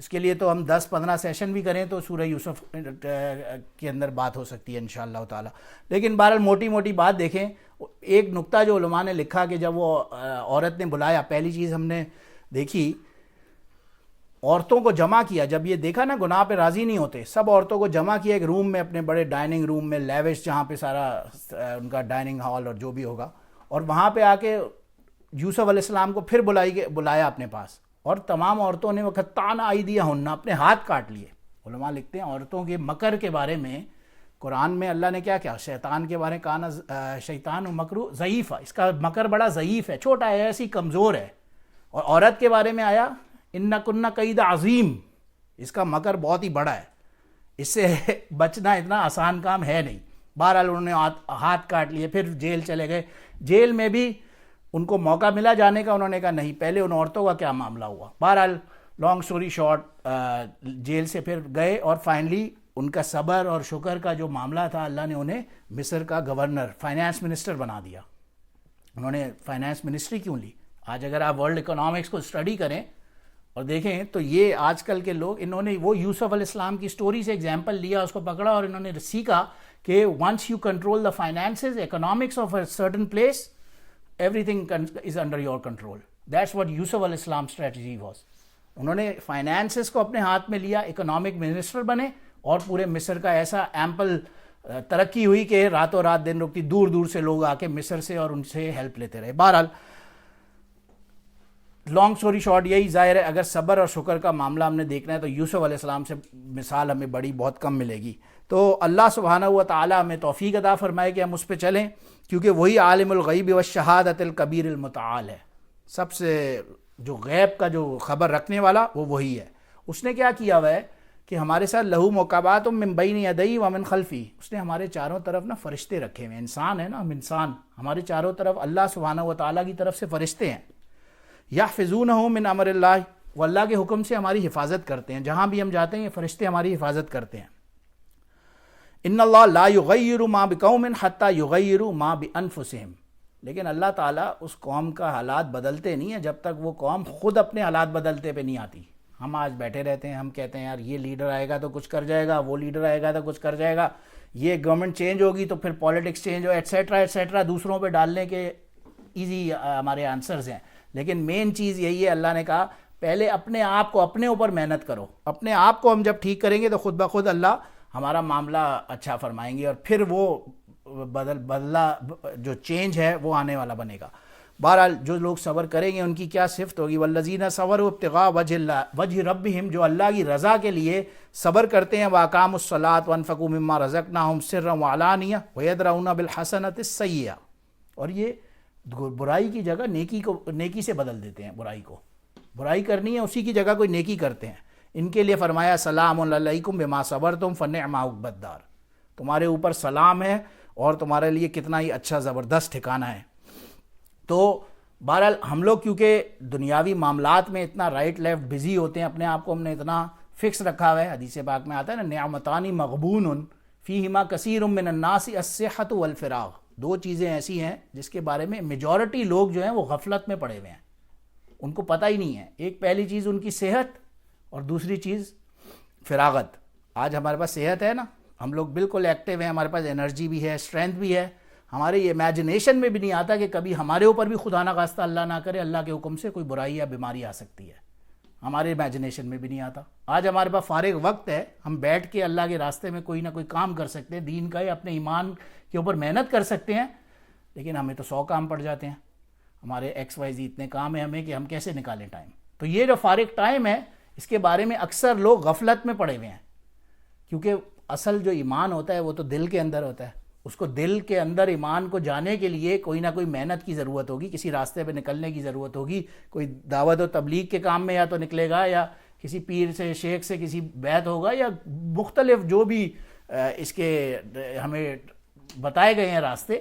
اس کے لیے تو ہم 10-15 سیشن بھی کریں تو سورہ یوسف کے اندر بات ہو سکتی ہے انشاءاللہ تعالی. لیکن بہرحال موٹی موٹی بات دیکھیں. ایک نقطہ جو علماء نے لکھا کہ جب وہ عورت نے بلایا، پہلی چیز ہم نے دیکھی عورتوں کو جمع کیا. جب یہ دیکھا نا گناہ پہ راضی نہیں ہوتے، سب عورتوں کو جمع کیا ایک روم میں، اپنے بڑے ڈائننگ روم میں، لیوش جہاں پہ سارا ان کا ڈائننگ ہال اور جو بھی ہوگا، اور وہاں پہ آ کے یوسف علیہ السلام کو پھر بلایا اپنے پاس. اور تمام عورتوں نے وقت تانا آئیدیہ ہننا، اپنے ہاتھ کاٹ لیے. علماء لکھتے ہیں عورتوں کے مکر کے بارے میں قرآن میں اللہ نے کیا کیا، شیطان کے بارے میں کہا شیطان و مکرو ضعیف ہے، اس کا مکر بڑا ضعیف ہے، چھوٹا ہے، ایسی کمزور ہے. اور عورت کے بارے میں آیا ان کنہ قید عظیم، اس کا مکر بہت ہی بڑا ہے، اس سے بچنا اتنا آسان کام ہے نہیں. بہرحال انہوں نے ہاتھ کاٹ لیے، پھر جیل چلے گئے. جیل میں بھی ان کو موقع ملا جانے کا، انہوں نے کہا نہیں، پہلے ان عورتوں کا کیا معاملہ ہوا. بہرحال لانگ سٹوری شارٹ، جیل سے پھر گئے اور فائنلی ان کا صبر اور شکر کا جو معاملہ تھا، اللہ نے انہیں مصر کا گورنر، فائنانس منسٹر بنا دیا. انہوں نے فائنانس منسٹری کیوں لی؟ آج اگر آپ ورلڈ اکنامکس کو اسٹڈی کریں اور دیکھیں تو یہ آج کل کے لوگ، انہوں نے وہ یوسف علیہ السلام کی سٹوری سے ایگزامپل لیا، اس کو پکڑا اور انہوں نے سیکھا کہ once you control the finances, economics of a certain place, everything is under your control. That's what Yusuf علیہ السلام strategy was. انہوں نے فائنانسز کو اپنے ہاتھ میں لیا، اکنامک منسٹر بنے، اور پورے مصر کا ایسا ایمپل ترقی ہوئی کہ راتوں رات دن رکتی، دور دور سے لوگ آ کے مصر سے اور ان سے ہیلپ لیتے رہے. بہرحال لانگ سٹوری شارٹ یہی ظاہر ہے، اگر صبر اور شکر کا معاملہ ہم نے دیکھنا ہے تو یوسف علیہ السلام سے مثال ہمیں بڑی بہت کم ملے گی. تو اللہ سبحانہ و تعالی ہمیں توفیق عطا فرمائے کہ ہم اس پہ چلیں، کیونکہ وہی عالم الغیب والشہادۃ الکبیر المتعال ہے. سب سے جو غیب کا جو خبر رکھنے والا وہ وہی ہے. اس نے کیا کیا ہوا ہے کہ ہمارے ساتھ لہو مقابات من بین یدی و من خلفی، اس نے ہمارے چاروں طرف نا فرشتے رکھے ہوئے ہیں. انسان ہے نا، ہم انسان، ہمارے چاروں طرف اللہ سبحانہ و تعالیٰ کی طرف سے فرشتے ہیں. یحفظونہ من امر اللہ، وہ اللہ کے حکم سے ہماری حفاظت کرتے ہیں. جہاں بھی ہم جاتے ہیں یہ فرشتے ہماری حفاظت کرتے ہیں. ان اللہ لا یغیر ما بقوم حتی یغیروا ما بانفسہم، لیکن اللہ تعالیٰ اس قوم کا حالات بدلتے نہیں ہیں جب تک وہ قوم خود اپنے حالات بدلتے پہ نہیں آتی. ہم آج بیٹھے رہتے ہیں، ہم کہتے ہیں یار یہ لیڈر آئے گا تو کچھ کر جائے گا، وہ لیڈر آئے گا تو کچھ کر جائے گا، یہ گورنمنٹ چینج ہوگی تو پھر پالیٹکس چینج ہو، ایٹسیٹرا ایٹسیٹرا، دوسروں پہ ڈالنے کے ایزی ہمارے آنسرز ہیں. لیکن مین چیز یہی ہے، اللہ نے کہا پہلے اپنے آپ کو، اپنے اوپر محنت کرو. اپنے آپ کو ہم جب ٹھیک کریں گے تو خود بخود اللہ ہمارا معاملہ اچھا فرمائیں گے، اور پھر وہ بدلہ جو چینج ہے وہ آنے والا بنے گا. بہرحال جو لوگ صبر کریں گے ان کی کیا صفت ہوگی؟ والذین صبروا ابتغاء وجہ ربہم، جو اللہ کی رضا کے لیے صبر کرتے ہیں. واقاموا الصلاۃ وانفقوا مما رزقناہم سرا وعلانیہ ویدرؤون بالحسنۃ السیئۃ، اور یہ برائی کی جگہ نیکی سے بدل دیتے ہیں. برائی کرنی ہے اسی کی جگہ کوئی نیکی کرتے ہیں. ان کے لیے فرمایا سلام علیکم بما صبرتم فنعم عقبی الدار، تمہارے اوپر سلام ہے اور تمہارے لیے کتنا ہی اچھا زبردست ٹھکانہ ہے. تو بہرحال ہم لوگ کیونکہ دنیاوی معاملات میں اتنا رائٹ لیفٹ بزی ہوتے ہیں، اپنے آپ کو ہم نے اتنا فکس رکھا ہوا ہے. حدیث پاک میں آتا ہے نا، نعمتان مغبون فیہما کثیر من الناس الصحۃ والفراغ. دو چیزیں ایسی ہیں جس کے بارے میں میجورٹی لوگ جو ہیں وہ غفلت میں پڑے ہوئے ہیں، ان کو پتہ ہی نہیں ہے. ایک پہلی چیز ان کی صحت، اور دوسری چیز فراغت. آج ہمارے پاس صحت ہے نا، ہم لوگ بالکل ایکٹیو ہیں، ہمارے پاس انرجی بھی ہے، اسٹرینتھ بھی ہے. ہمارے یہ امیجنیشن میں بھی نہیں آتا کہ کبھی ہمارے اوپر بھی خدا نہ خواستہ اللہ نہ کرے اللہ کے حکم سے کوئی برائی یا بیماری آ سکتی ہے. ہمارے امیجنیشن میں بھی نہیں آتا. آج ہمارے پاس فارغ وقت ہے، ہم بیٹھ کے اللہ کے راستے میں کوئی نہ کوئی کام کر سکتے ہیں، دین کا یا اپنے ایمان کے اوپر محنت کر سکتے ہیں. لیکن ہمیں تو 100 کام پڑ جاتے ہیں، ہمارے XYZ اتنے کام ہیں ہمیں کہ ہم کیسے نکالیں ٹائم. تو یہ جو فارغ ٹائم ہے اس کے بارے میں اکثر لوگ غفلت میں پڑے ہوئے ہیں، کیونکہ اصل جو ایمان ہوتا ہے وہ تو دل کے اندر ہوتا ہے. اس کو دل کے اندر ایمان کو جانے کے لیے کوئی نہ کوئی محنت کی ضرورت ہوگی، کسی راستے پہ نکلنے کی ضرورت ہوگی. کوئی دعوت و تبلیغ کے کام میں یا تو نکلے گا، یا کسی پیر سے شیخ سے کسی بیعت ہوگا، یا مختلف جو بھی اس کے ہمیں بتائے گئے ہیں راستے،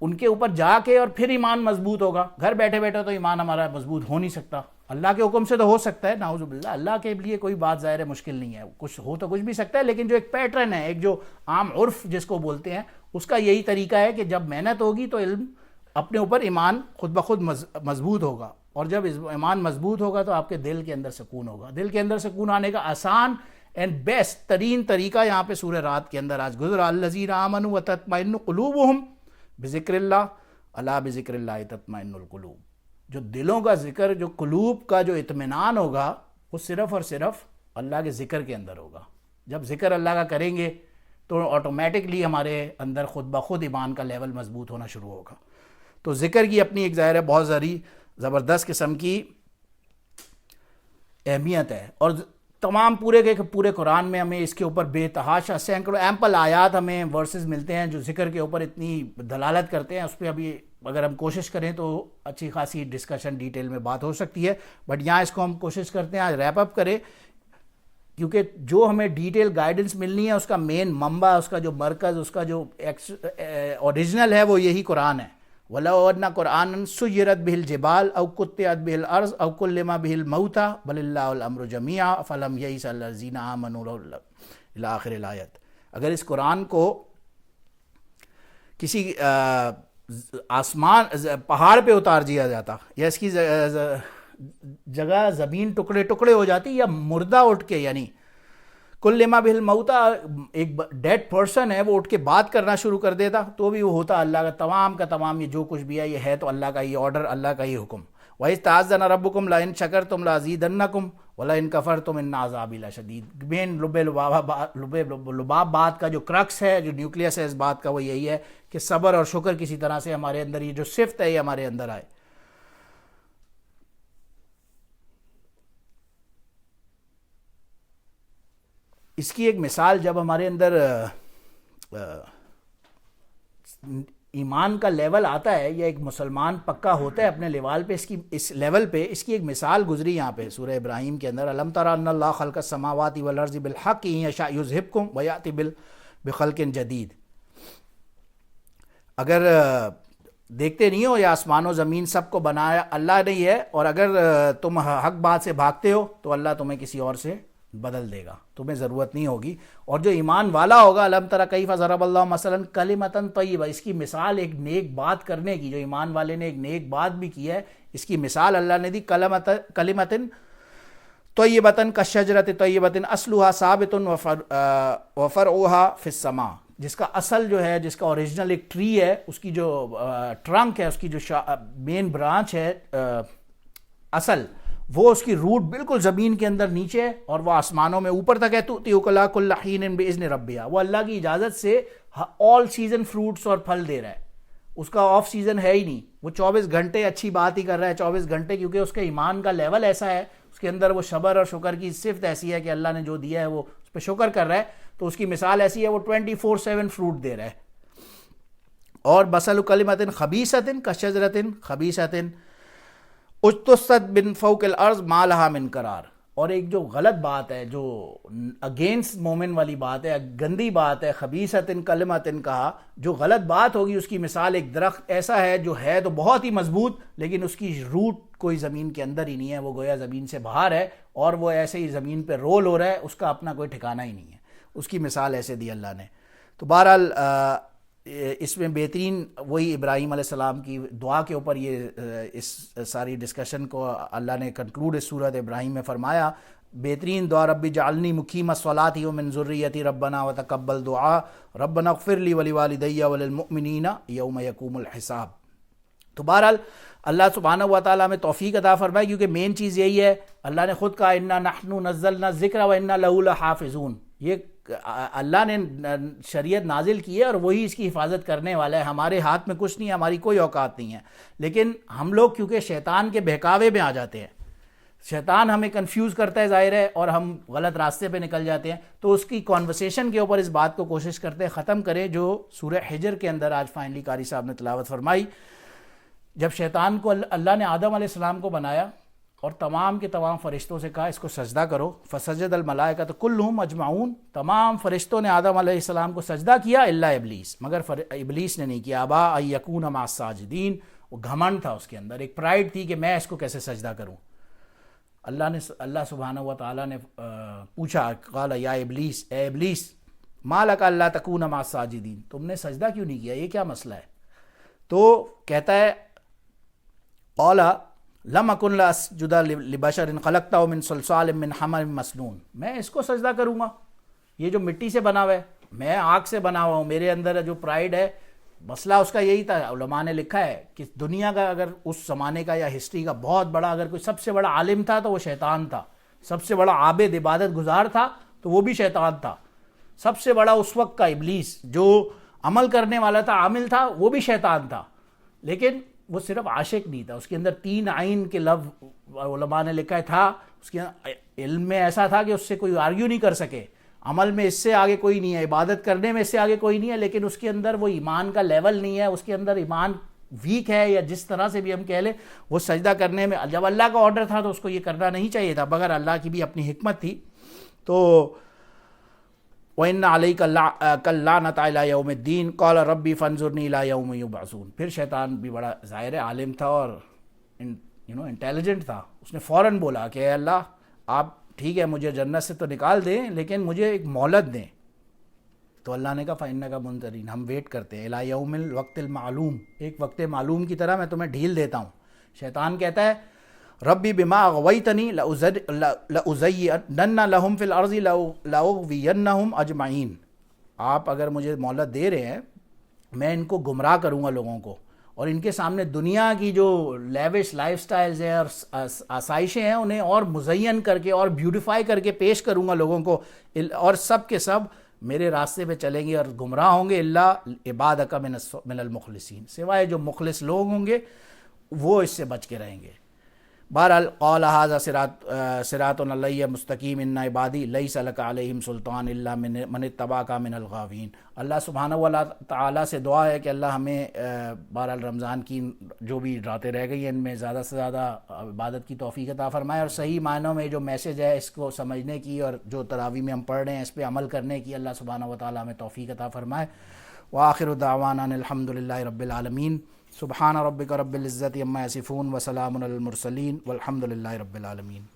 ان کے اوپر جا کے اور پھر ایمان مضبوط ہوگا. گھر بیٹھے بیٹھے تو ایمان ہمارا مضبوط ہو نہیں سکتا. اللہ کے حکم سے تو ہو سکتا ہے، نعوذ باللہ، اللہ کے لیے کوئی بات ظاہر ہے مشکل نہیں ہے، کچھ ہو تو کچھ بھی سکتا ہے. لیکن جو ایک پیٹرن ہے، ایک جو عام عرف جس کو بولتے ہیں، اس کا یہی طریقہ ہے کہ جب محنت ہوگی تو علم اپنے اوپر ایمان خود بخود مضبوط ہوگا. اور جب ایمان مضبوط ہوگا تو آپ کے دل کے اندر سکون ہوگا. دل کے اندر سکون آنے کا آسان اینڈ بیسٹ ترین طریقہ یہاں پہ سورہ رات کے اندر آج گزرا. الذین آمنوا وتطمئن قلوبہم بذکر اللہ الا بذکر اللہ تطمئن القلوب. جو دلوں کا ذکر, جو قلوب کا جو اطمینان ہوگا وہ صرف اور صرف اللہ کے ذکر کے اندر ہوگا. جب ذکر اللہ کا کریں گے تو آٹومیٹکلی ہمارے اندر خود بخود ایمان کا لیول مضبوط ہونا شروع ہوگا. تو ذکر کی اپنی ایک ظاہر ہے بہت ساری زبردست قسم کی اہمیت ہے, اور تمام پورے کے پورے قرآن میں ہمیں اس کے اوپر بے تحاشا سینکڑوں ایمپل آیات ہمیں ورسز ملتے ہیں جو ذکر کے اوپر اتنی دلالت کرتے ہیں. اس پہ ابھی اگر ہم کوشش کریں تو اچھی خاصی ڈسکشن ڈیٹیل میں بات ہو سکتی ہے, بٹ یہاں اس کو ہم کوشش کرتے ہیں آج ریپ اپ کریں, کیونکہ جو ہمیں ڈیٹیل گائیڈنس ملنی ہے اس کا مین منبع, اس کا جو مرکز, اس کا جو اوریجنل ہے وہ یہی قرآن ہے. وَلَوْ أَنَّ قُرْآنًا سُيِّرَتْ بِهِ الْجِبَالُ أَوْ قُطِّعَتْ بِهِ الْأَرْضُ أَوْ كُلِّمَ بِهِ الْمَوْتَى بَلِ اللَّهُ الْأَمْرُ جَمِيعًا فَلَمْ يَئِسَ الَّذِينَ آمَنُوا إِلَى آخِرِ الْآیَۃ. اگر اس قرآن کو کسی آسمان پہاڑ پہ اتار دیا جاتا, یا اس کی جگہ زمین ٹکڑے ٹکڑے ہو جاتی, یا مردہ اٹھ کے, یعنی کلما بہل موتا, ایک ڈیڈ پرسن ہے وہ اٹھ کے بات کرنا شروع کر دیتا, تو بھی وہ ہوتا اللہ کا تمام یہ جو کچھ بھی ہے یہ ہے تو اللہ کا یہ آرڈر, اللہ کا یہ حکم. وَإِذْ تَعَذَّنَ رَبُّكُمْ لَئِن شَكَرْتُمْ لَأَزِيدَنَّكُمْ وَلَئِن كَفَرْتُمْ إِنَّ عَذَابِي لَشَدِيدٌ. مین لباب بات کا جو کرکس ہے, جو نیوکلیس ہے اس بات کا, وہ یہی ہے کہ صبر اور شکر کسی طرح سے ہمارے اندر یہ جو صفت ہے یہ ہمارے اندر آئے. اس کی ایک مثال جب ہمارے اندر ایمان کا لیول آتا ہے, یا ایک مسلمان پکا ہوتا ہے اپنے لیول پہ, اس لیول پہ اس کی ایک مثال گزری یہاں پہ سورہ ابراہیم کے اندر. الم تر ان اللہ خلق السماوات والارض بالحق ان یشاء یذھبکم ویأتی بخلق جدید. اگر دیکھتے نہیں ہو, یا آسمان و زمین سب کو بنایا اللہ نے ہے, اور اگر تم حق بات سے بھاگتے ہو تو اللہ تمہیں کسی اور سے بدل دے گا, تمہیں ضرورت نہیں ہوگی. اور جو ایمان والا ہوگا, الم تر کیف ضرب اللہ مثلا کلمۃ طیبہ, اس کی مثال ایک نیک بات کرنے کی, جو ایمان والے نے ایک نیک بات بھی کی ہے, اس کی مثال اللہ نے دی. کلمۃ طیبۃ کالشجرۃ طیبۃ اصلها ثابت وفرعها فی السماء. جس کا اصل جو ہے, جس کا اوریجنل ایک ٹری ہے, اس کی جو ٹرنک ہے, اس کی جو مین برانچ ہے اصل, وہ اس کی روٹ بالکل زمین کے اندر نیچے ہے, اور وہ آسمانوں میں اوپر تک ہے. تؤتی اکلہا کل حین باذن ربہا, وہ اللہ کی اجازت سے آل سیزن فروٹس اور پھل دے رہا ہے. اس کا آف سیزن ہے ہی نہیں, وہ 24 گھنٹے اچھی بات ہی کر رہا ہے 24 گھنٹے, کیونکہ اس کا ایمان کا لیول ایسا ہے, اس کے اندر وہ صبر اور شکر کی صفت ایسی ہے کہ اللہ نے جو دیا ہے وہ اس پہ شکر کر رہا ہے. تو اس کی مثال ایسی ہے, وہ 24/7 فروٹ دے رہا ہے. اور بسل کلمۃ خبیثۃ کشجرۃ خبیثۃ اجتثت من فوق الارض ما لها من قرار. اور ایک جو غلط بات ہے, جو اگینسٹ مومن والی بات ہے, گندی بات ہے, خبیثۃ کلمۃ کہا, جو غلط بات ہوگی اس کی مثال ایک درخت ایسا ہے جو ہے تو بہت ہی مضبوط, لیکن اس کی روٹ کوئی زمین کے اندر ہی نہیں ہے, وہ گویا زمین سے باہر ہے, اور وہ ایسے ہی زمین پہ رول ہو رہا ہے, اس کا اپنا کوئی ٹھکانہ ہی نہیں ہے. اس کی مثال ایسے دی اللہ نے. تو بہرحال اس میں بہترین وہی ابراہیم علیہ السلام کی دعا کے اوپر یہ اس ساری ڈسکشن کو اللہ نے کنکلوڈ اس سورۃ ابراہیم میں فرمایا. بہترین دعا, رب جعلنی مقیم الصلاۃ ومن ذریتی ربنا وتقبل دعا ربنا اغفر لی ولوالدی وللمؤمنین یوم یقوم الحساب. تو بہرحال اللہ سبحانہ و تعالیٰ ہمیں توفیق عطا فرمائے, کیونکہ مین چیز یہی ہے, اللہ نے خود کہا انا نحن نزلنا الذکر وانا لہ لحافظون. یہ اللہ نے شریعت نازل کی ہے اور وہی اس کی حفاظت کرنے والا ہے. ہمارے ہاتھ میں کچھ نہیں ہے, ہماری کوئی اوقات نہیں ہے, لیکن ہم لوگ کیونکہ شیطان کے بہکاوے میں آ جاتے ہیں, شیطان ہمیں کنفیوز کرتا ہے ظاہر ہے, اور ہم غلط راستے پہ نکل جاتے ہیں. تو اس کی کانورسیشن کے اوپر اس بات کو کوشش کرتے ہیں ختم کریں جو سورہ حجر کے اندر آج فائنلی قاری صاحب نے تلاوت فرمائی. جب شیطان کو اللہ نے آدم علیہ السلام کو بنایا اور تمام کے تمام فرشتوں سے کہا اس کو سجدہ کرو, فسجد الملائکۃ کلھم اجمعون, تمام فرشتوں نے آدم علیہ السلام کو سجدہ کیا الا ابلیس, مگر ابلیس نے نہیں کیا. ابا ان یکون مع الساجدین, وہ گھمنڈ تھا اس کے اندر, ایک پرائڈ تھی کہ میں اس کو کیسے سجدہ کروں. اللہ سبحانہ و تعالیٰ نے پوچھا, قال یا ابلیس, اے ابلیس, ما لک الا تکون مع الساجدین, تم نے سجدہ کیوں نہیں کیا, یہ کیا مسئلہ ہے. تو کہتا ہے قال لم اکن لاسجد لبشر خلقتہ من صلصال من حمأ مسنون، میں اس کو سجدہ کروں گا، یہ جو مٹی سے بنا ہوا ہے، میں آگ سے بنا ہوا ہوں، میرے اندر جو پرائیڈ ہے، مسئلہ اس کا یہی تھا. علماء نے لکھا ہے کہ دنیا کا اگر اس زمانے کا یا ہسٹری کا بہت بڑا اگر کوئی سب سے بڑا عالم تھا تو وہ شیطان تھا، سب سے بڑا عابد عبادت گزار تھا تو وہ بھی شیطان تھا، سب سے بڑا اس وقت کا ابلیس جو عمل کرنے والا تھا، عامل تھا، وہ بھی شیطان تھا. لیکن وہ صرف عاشق نہیں تھا، اس کے اندر 3 عین کے لفظ علماء نے لکھا تھا، اس کے علم میں ایسا تھا کہ اس سے کوئی آرگیو نہیں کر سکے، عمل میں اس سے آگے کوئی نہیں ہے، عبادت کرنے میں اس سے آگے کوئی نہیں ہے، لیکن اس کے اندر وہ ایمان کا لیول نہیں ہے، اس کے اندر ایمان ویک ہے، یا جس طرح سے بھی ہم کہہ لیں، وہ سجدہ کرنے میں جب اللہ کا آرڈر تھا تو اس کو یہ کرنا نہیں چاہیے تھا، مگر اللہ کی بھی اپنی حکمت تھی. تو وَإِنَّ عَلَيْكَ اللَّعْنَةَ إِلَىٰ يَوْمِ الدِّينِ قَالَ رَبِّ فَانظُرْنِي إِلَىٰ يَوْمِ يُبْعَثُونَ. پھر شیطان بھی بڑا ظاہر عالم تھا اور انٹیلیجنٹ تھا، اس نے فوراً بولا کہ اے اللہ آپ ٹھیک ہے مجھے جنت سے تو نکال دیں لیکن مجھے ایک مہلت دیں. تو اللہ نے کہا فَإِنَّكَ مُنظَرِينَ، ہم ویٹ کرتے ہیں، إِلَىٰ يَوْمِ الْوَقْتِ الْمَعْلُومِ، ایک وقت معلوم کی طرح میں تمہیں ڈھیل دیتا ہوں. شیطان کہتا ہے ربی بما اغویتنی لأزینن لہم فی الارض لأغوینہم اجمعین، آپ اگر مجھے مہلت دے رہے ہیں میں ان کو گمراہ کروں گا لوگوں کو، اور ان کے سامنے دنیا کی جو لیوش لائف سٹائلز ہیں اور آسائشیں ہیں انہیں اور مزین کر کے اور بیوٹیفائی کر کے پیش کروں گا لوگوں کو، اور سب کے سب میرے راستے پہ چلیں گے اور گمراہ ہوں گے، اللہ عبادک من المخلصین، سوائے جو مخلص لوگ ہوں گے وہ اس سے بچ کے رہیں گے. بہرحال قال ھذا صراط علی مستقیم ان عبادی لیس لک علیہم سلطان الا من اتبعک من الغاوین. اللہ سبحانہ و تعالیٰ سے دعا ہے کہ اللہ ہمیں بہرحال رمضان کی جو بھی راتیں رہ گئی ہیں ان میں زیادہ سے زیادہ عبادت کی توفیق عطا فرمائے، اور صحیح معنوں میں جو میسج ہے اس کو سمجھنے کی اور جو تراویح میں ہم پڑھ رہے ہیں اس پہ عمل کرنے کی اللہ سبحانہ و تعالیٰ ہمیں توفیق عطا فرمائے. وآخر دعوانا الحمد للہ رب العالمین. سبحان ربک رب العزت عما یصفون وسلام علی المرسلین والحمد للہ رب العالمین.